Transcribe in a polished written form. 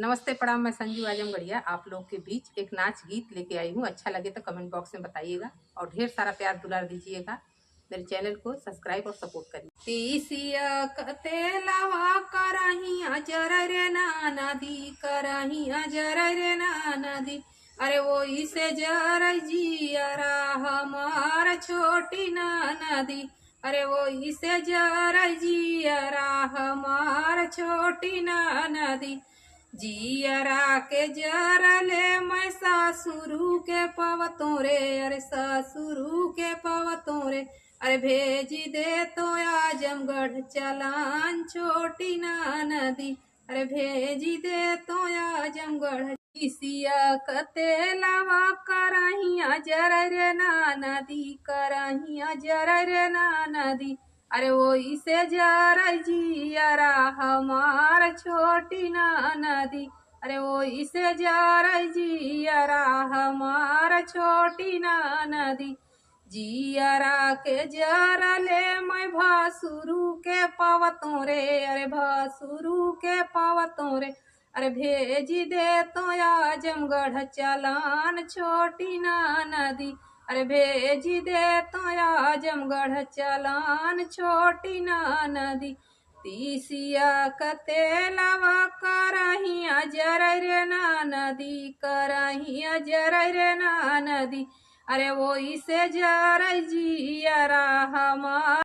नमस्ते प्रणाम। मैं संजू आजमगढ़िया आप लोग के बीच एक नाच गीत लेके आई हूँ। अच्छा लगे तो कमेंट बॉक्स में बताइएगा और ढेर सारा प्यार दुलार दीजिएगा। मेरे चैनल को सब्सक्राइब और सपोर्ट करिए। तीसिया कतेलावा करहिया जर रे नाना दी, करहिया जर रे नाना दी। अरे वो इसे जर जियरा हमार छोटी नाना दी। अरे वो इसे जर जियरा हमार छोटी नाना दी। जियरा के जरले मैं सासुरु के पवतों रे, अरे सासुरु के पवतों रे। अरे भेजी दे तो आजमगढ़ चलान छोटी नदी। अरे भेजी दे तो आजमगढ़। किसिया कतेलावा करहिया जर रे नदी, करहिया जर रे नदी। अरे वो इसे जर जियरा हमार छोटी नदी। अरे वो इसे जर जियरा हमार छोटी नदी। जियरा के जरले मैं भासुरु के पवतों रे, अरे भासुरु के पवतों रे। अरे भेजी दे तो आजमगढ़ चलान छोटी नदी। अरे भेजी दे तो आजमगढ़ चलान छोटी नदी। तीसिया कतेलावा करहिया जर रे नदी, करहिया जर रे नदी। अरे वो इसे जर जियरा हमार